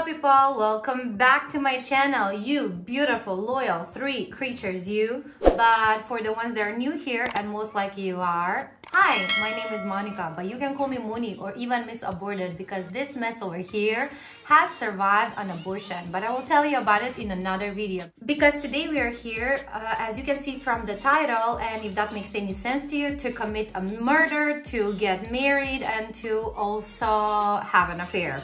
people, welcome back to my channel, you beautiful, loyal, three creatures, you. But for the ones that are new here, and most likely you are, hi, my name is Monica, but you can call me Moni or even Miss Aborted because this mess over here has survived an abortion, but I will tell you about it in another video. Because today we are here, as you can see from the title, and if that makes any sense to you, to commit a murder, to get married, and to also have an affair.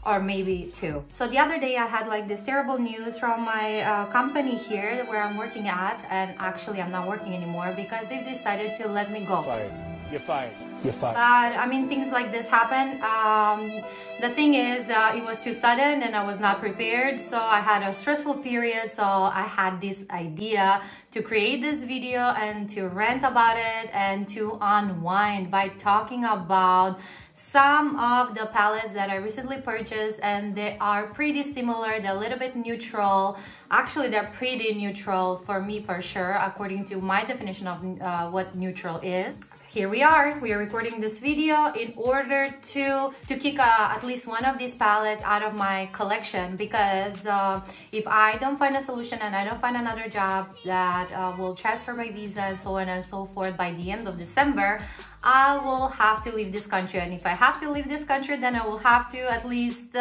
Or maybe two. So the other day I had like this terrible news from my company here where I'm working at, and actually I'm not working anymore because they've decided to let me go. Fired. You're fired. You're fired. But I mean, things like this happen. The thing is, it was too sudden and I was not prepared. So I had a stressful period. So I had this idea to create this video and to rant about it and to unwind by talking about some of the palettes that I recently purchased, and they are pretty similar. They're a little bit neutral. Actually, they're pretty neutral for me for sure, according to my definition of what neutral is. Here we are recording this video in order to kick at least one of these palettes out of my collection, because if I don't find a solution and I don't find another job that will transfer my visa and so on and so forth by the end of December, I will have to leave this country. And if I have to leave this country, then I will have to at least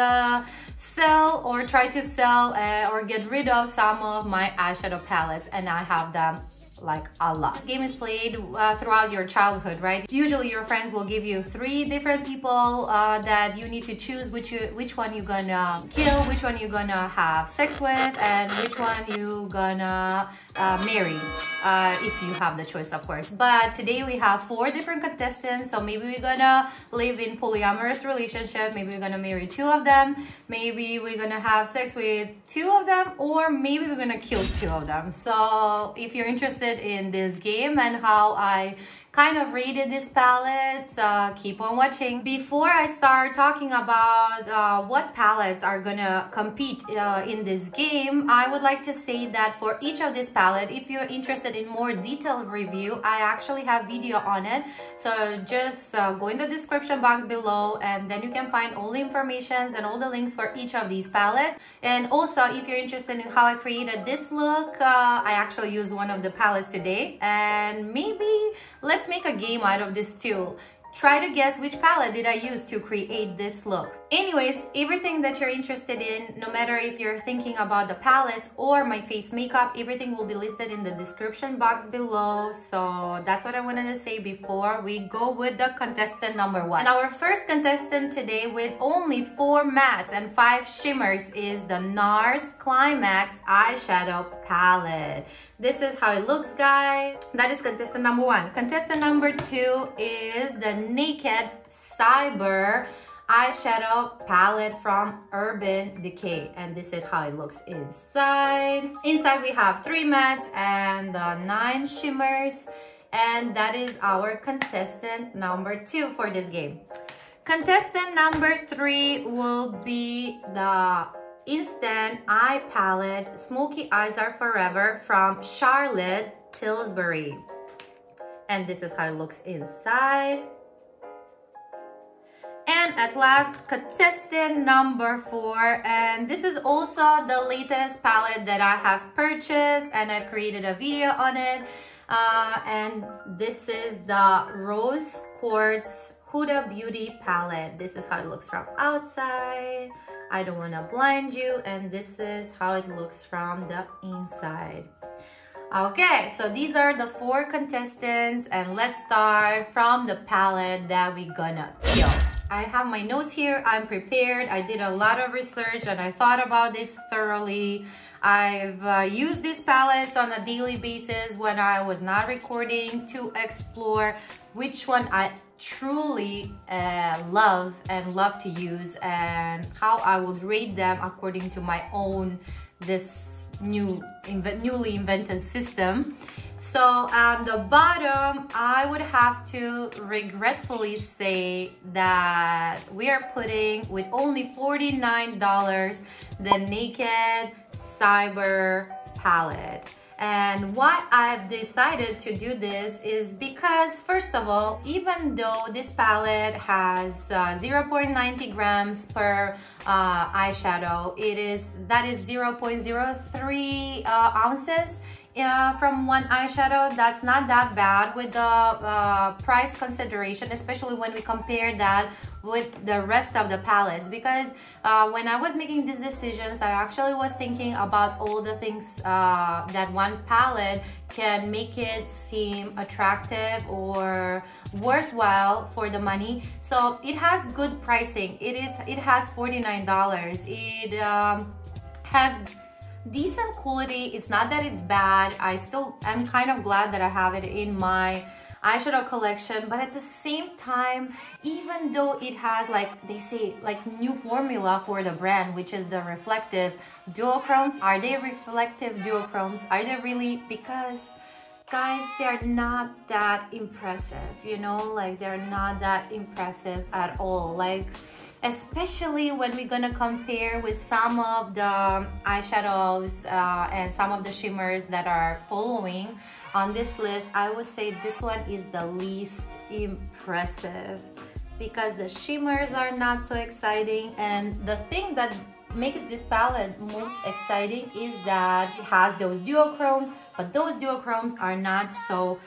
sell or try to sell or get rid of some of my eyeshadow palettes, and I have them like a lot. This game is played throughout your childhood, right? Usually your friends will give you 3 different people that you need to choose which one you're gonna kill, which one you're gonna have sex with, and which one you gonna marry, if you have the choice, of course. But today we have 4 different contestants, so maybe we're gonna live in polyamorous relationship, maybe we're gonna marry 2 of them, maybe we're gonna have sex with 2 of them, or maybe we're gonna kill 2 of them. So if you're interested in this game and how I kind of rated these palettes, keep on watching. Before I start talking about what palettes are gonna compete in this game, I would like to say that for each of this palette, if you're interested in more detailed review, I actually have video on it. So just go in the description box below, and then you can find all the information and all the links for each of these palettes. And also, if you're interested in how I created this look, I actually used one of the palettes today, and maybe let's make a game out of this too. Try to guess which palette did I use to create this look. Anyways, everything that you're interested in, no matter if you're thinking about the palettes or my face makeup, everything will be listed in the description box below. So that's what I wanted to say before we go with the contestant number 1. And our first contestant today with only 4 mattes and 5 shimmers is the NARS Climax eyeshadow palette. This is how it looks, guys. That is contestant number 1. Contestant number 2 is the Naked Cyber eyeshadow palette from Urban Decay, and this is how it looks inside. Inside we have 3 mattes and 9 shimmers, and that is our contestant number 2 for this game. Contestant number 3 will be the Instant Eye Palette Smoky Eyes Are Forever from Charlotte Tilbury, and this is how it looks inside. And at last, contestant number 4, and this is also the latest palette that I have purchased, and I've created a video on it, and this is the Rose Quartz Huda Beauty palette. This is how it looks from outside. I don't want to blind you, and this is how it looks from the inside. Okay, so these are the 4 contestants, and let's start from the palette that we're gonna kill. I have my notes here. I'm prepared. I did a lot of research and I thought about this thoroughly. I've used these palettes on a daily basis when I was not recording to explore which one I truly love to use, and how I would rate them according to my own newly invented system. So on the bottom, I would have to regretfully say that we are putting, with only $49, the Naked Cyber palette. And why I've decided to do this is because, first of all, even though this palette has 0.90 grams per eyeshadow, that is 0.03 ounces from one eyeshadow. That's not that bad with the price consideration, especially when we compare that with the rest of the palettes, because when I was making these decisions, I actually was thinking about all the things that one palette can make it seem attractive or worthwhile for the money. So it has good pricing. It has $49. It has decent quality. It's not that it's bad. I'm kind of glad that I have it in my eyeshadow collection, but at the same time, even though it has, like they say, like new formula for the brand, which is the reflective duochromes. Are they reflective duochromes? Are they really? Because guys, they're not that impressive, you know, like they're not that impressive at all. Like, especially when we're gonna compare with some of the eyeshadows and some of the shimmers that are following on this list, I would say this one is the least impressive because the shimmers are not so exciting. And the thing that makes this palette most exciting is that it has those duochromes, but those duochromes are not so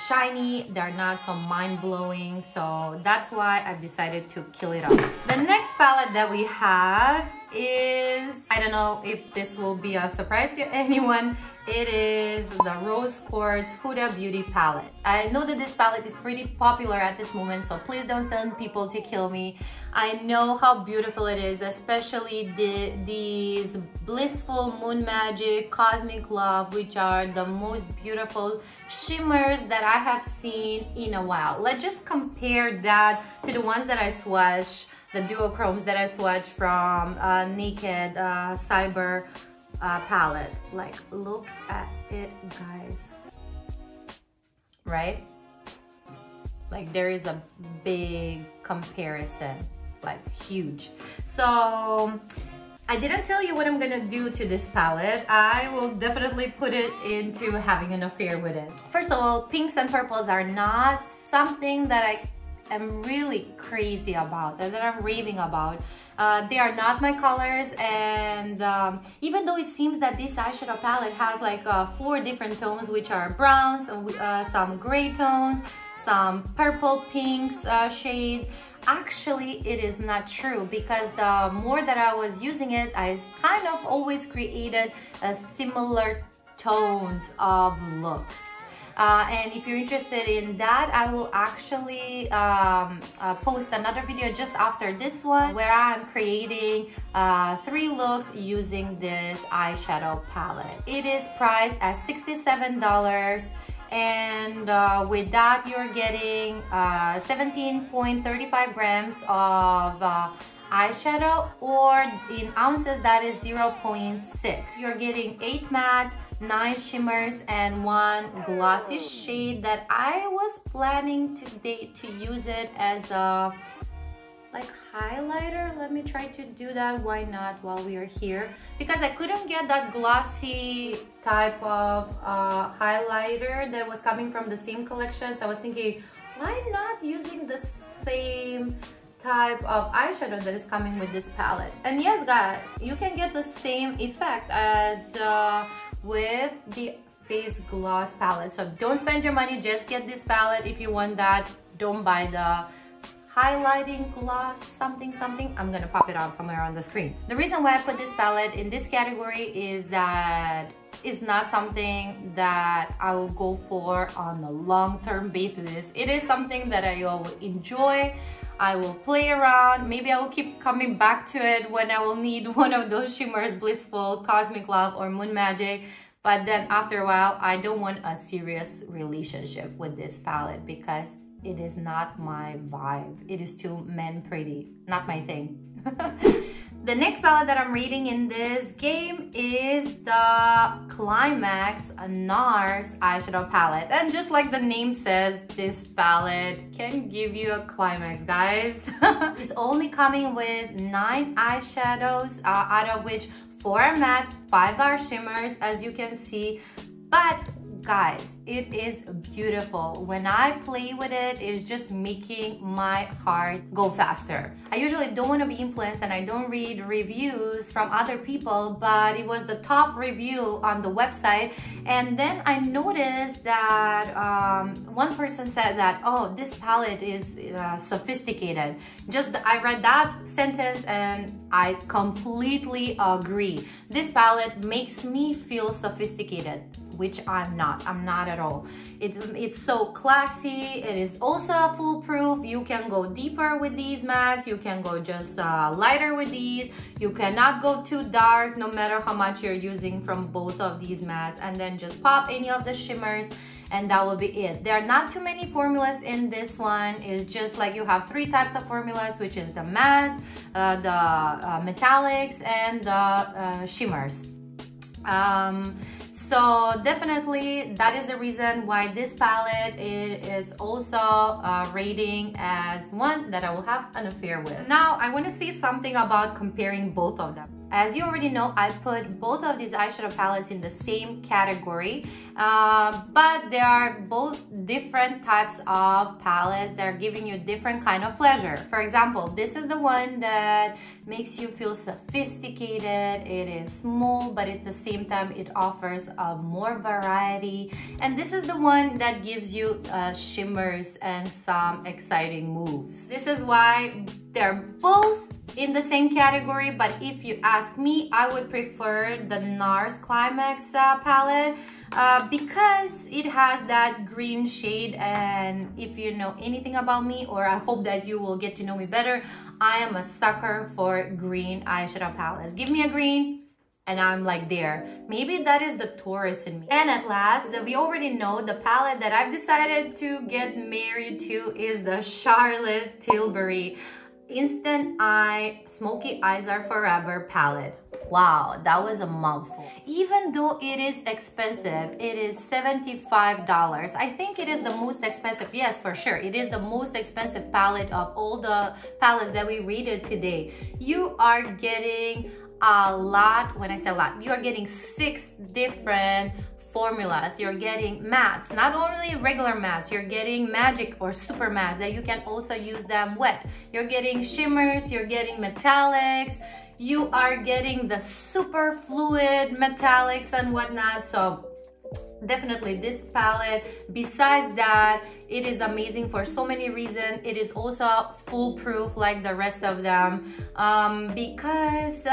shiny, they're not so mind-blowing, so that's why I've decided to kill it off. The next palette that we have is, I don't know if this will be a surprise to anyone, it is the Rose Quartz Huda Beauty Palette. I know that this palette is pretty popular at this moment, so please don't send people to kill me. I know how beautiful it is, especially these Blissful, Moon Magic, Cosmic Love, which are the most beautiful shimmers that I have seen in a while. Let's just compare that to the ones that I swatched, the duochromes that I swatched from Naked Cyber palette. Like, look at it, guys. Right? Like, there is a big comparison, like huge. So I didn't tell you what I'm gonna do to this palette. I will definitely put it into having an affair with it. First of all, pinks and purples are not something that I am really crazy about, that I'm raving about. They are not my colors, and even though it seems that this eyeshadow palette has like 4 different tones, which are browns, some gray tones, some purple pinks shades, actually it is not true, because the more that I was using it, I kind of always created similar tones of looks. And if you're interested in that, I will actually post another video just after this one where I'm creating 3 looks using this eyeshadow palette. It is priced at $67, and with that you're getting 17.35 grams of eyeshadow, or in ounces that is 0.6. You're getting 8 mattes, 9 shimmers, and 1 glossy shade that I was planning today to use it as a like highlighter. Let me try to do that. Why not while we are here? Because I couldn't get that glossy type of highlighter that was coming from the same collection. So I was thinking, why not using the same type of eyeshadow that is coming with this palette? And yes, guys, you can get the same effect as with the face gloss palette. So don't spend your money, just get this palette. If you want that, don't buy the highlighting gloss something. I'm gonna pop it out somewhere on the screen. The reason why I put this palette in this category is that it's not something that I will go for on a long-term basis. It is something that I will enjoy. I will play around. Maybe I will keep coming back to it when I will need one of those shimmers, Blissful, Cosmic Love, or Moon Magic. But then after a while, I don't want a serious relationship with this palette because it is not my vibe. It is too men pretty, not my thing. The next palette that I'm reading in this game is the Climax NARS eyeshadow palette. And just like the name says, this palette can give you a climax, guys. It's only coming with 9 eyeshadows, out of which 4 mattes, 5 shimmers, as you can see. But guys, it is beautiful. When I play with it, it's just making my heart go faster. I usually don't want to be influenced and I don't read reviews from other people, but it was the top review on the website. And then I noticed that one person said that, oh, this palette is sophisticated. I read that sentence and I completely agree. This palette makes me feel sophisticated, which I'm not at all. It's so classy. It is also foolproof. You can go deeper with these mattes. You can go just lighter with these. You cannot go too dark no matter how much you're using from both of these mattes, and then just pop any of the shimmers and that will be it. There are not too many formulas in this one. It's just like you have 3 types of formulas, which is the mattes, the metallics, and the shimmers. So definitely that is the reason why this palette is also rating as one that I will have an affair with. Now I want to say something about comparing both of them. As you already know, I put both of these eyeshadow palettes in the same category, but they are both different types of palettes that are giving you different kind of pleasure. For example, this is the one that makes you feel sophisticated. It is small, but at the same time, it offers more variety. And this is the one that gives you shimmers and some exciting moves. This is why they're both in the same category, but if you ask me, I would prefer the NARS Climax palette because it has that green shade. And if you know anything about me, or I hope that you will get to know me better, I am a sucker for green eyeshadow palettes. Give me a green and I'm like there. Maybe that is the Taurus in me. And at last, we already know the palette that I've decided to get married to is the Charlotte Tilbury Instant Eye Smoky Eyes Are Forever palette. Wow, that was a mouthful. Even though it is expensive, it is $75. I think it is the most expensive. Yes, for sure. It is the most expensive palette of all the palettes that we rated today. You are getting a lot. When I say a lot, you are getting 6 different formulas. You're getting mattes, not only regular mattes, you're getting magic or super mattes that you can also use them wet. You're getting shimmers, you're getting metallics, you are getting the super fluid metallics and whatnot. So definitely this palette, besides that, it is amazing for so many reasons. It is also foolproof like the rest of them, because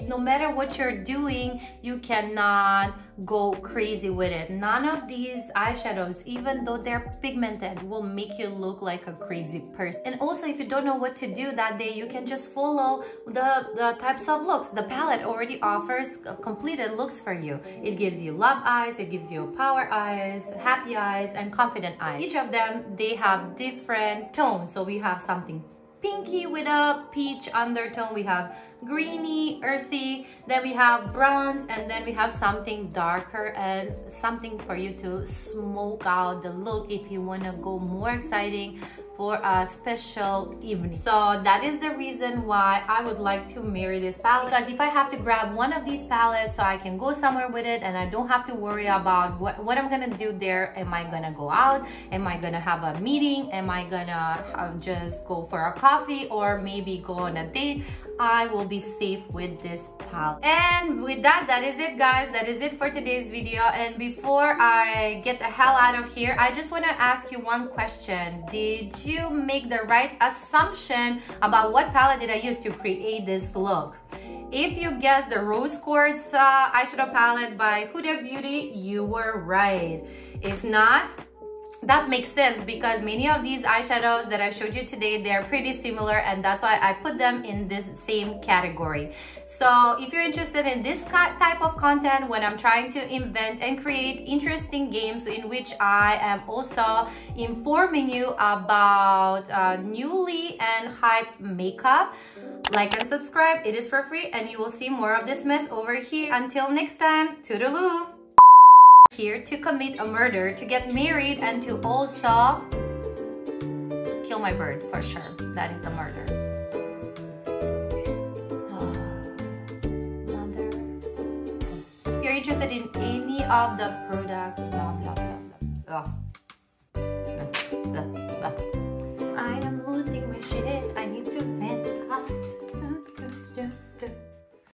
no matter what you're doing, you cannot go crazy with it. None of these eyeshadows, even though they're pigmented, will make you look like a crazy person. And also, if you don't know what to do that day, you can just follow the types of looks. The palette already offers completed looks for you. It gives you love eyes, it gives you power eyes, happy eyes, and confident eyes. Each of them, they have different tones. So we have something pinky with a peach undertone, we have greeny, earthy, then we have bronze, and then we have something darker and something for you to smoke out the look if you want to go more exciting for a special evening. So that is the reason why I would like to marry this palette, because if I have to grab one of these palettes so I can go somewhere with it and I don't have to worry about what I'm gonna do there. Am I gonna go out? Am I gonna have a meeting? Am I gonna just go for a coffee or maybe go on a date? I will be safe with this palette. And with that, that is it, guys. That is it for today's video. And before I get the hell out of here, I just want to ask you one question. Did you make the right assumption about what palette did I use to create this look? If you guessed the Rose Quartz eyeshadow palette by Huda Beauty, you were right. If not, that makes sense because many of these eyeshadows that I showed you today, they're pretty similar, and that's why I put them in this same category. So if you're interested in this type of content, when I'm trying to invent and create interesting games in which I am also informing you about newly and hyped makeup, like and subscribe. It is for free, and you will see more of this mess over here. Until next time, toodaloo! Here to commit a murder, to get married, and to also kill my bird, for sure. That is a murder. interested in any of the products, blah blah blah blah.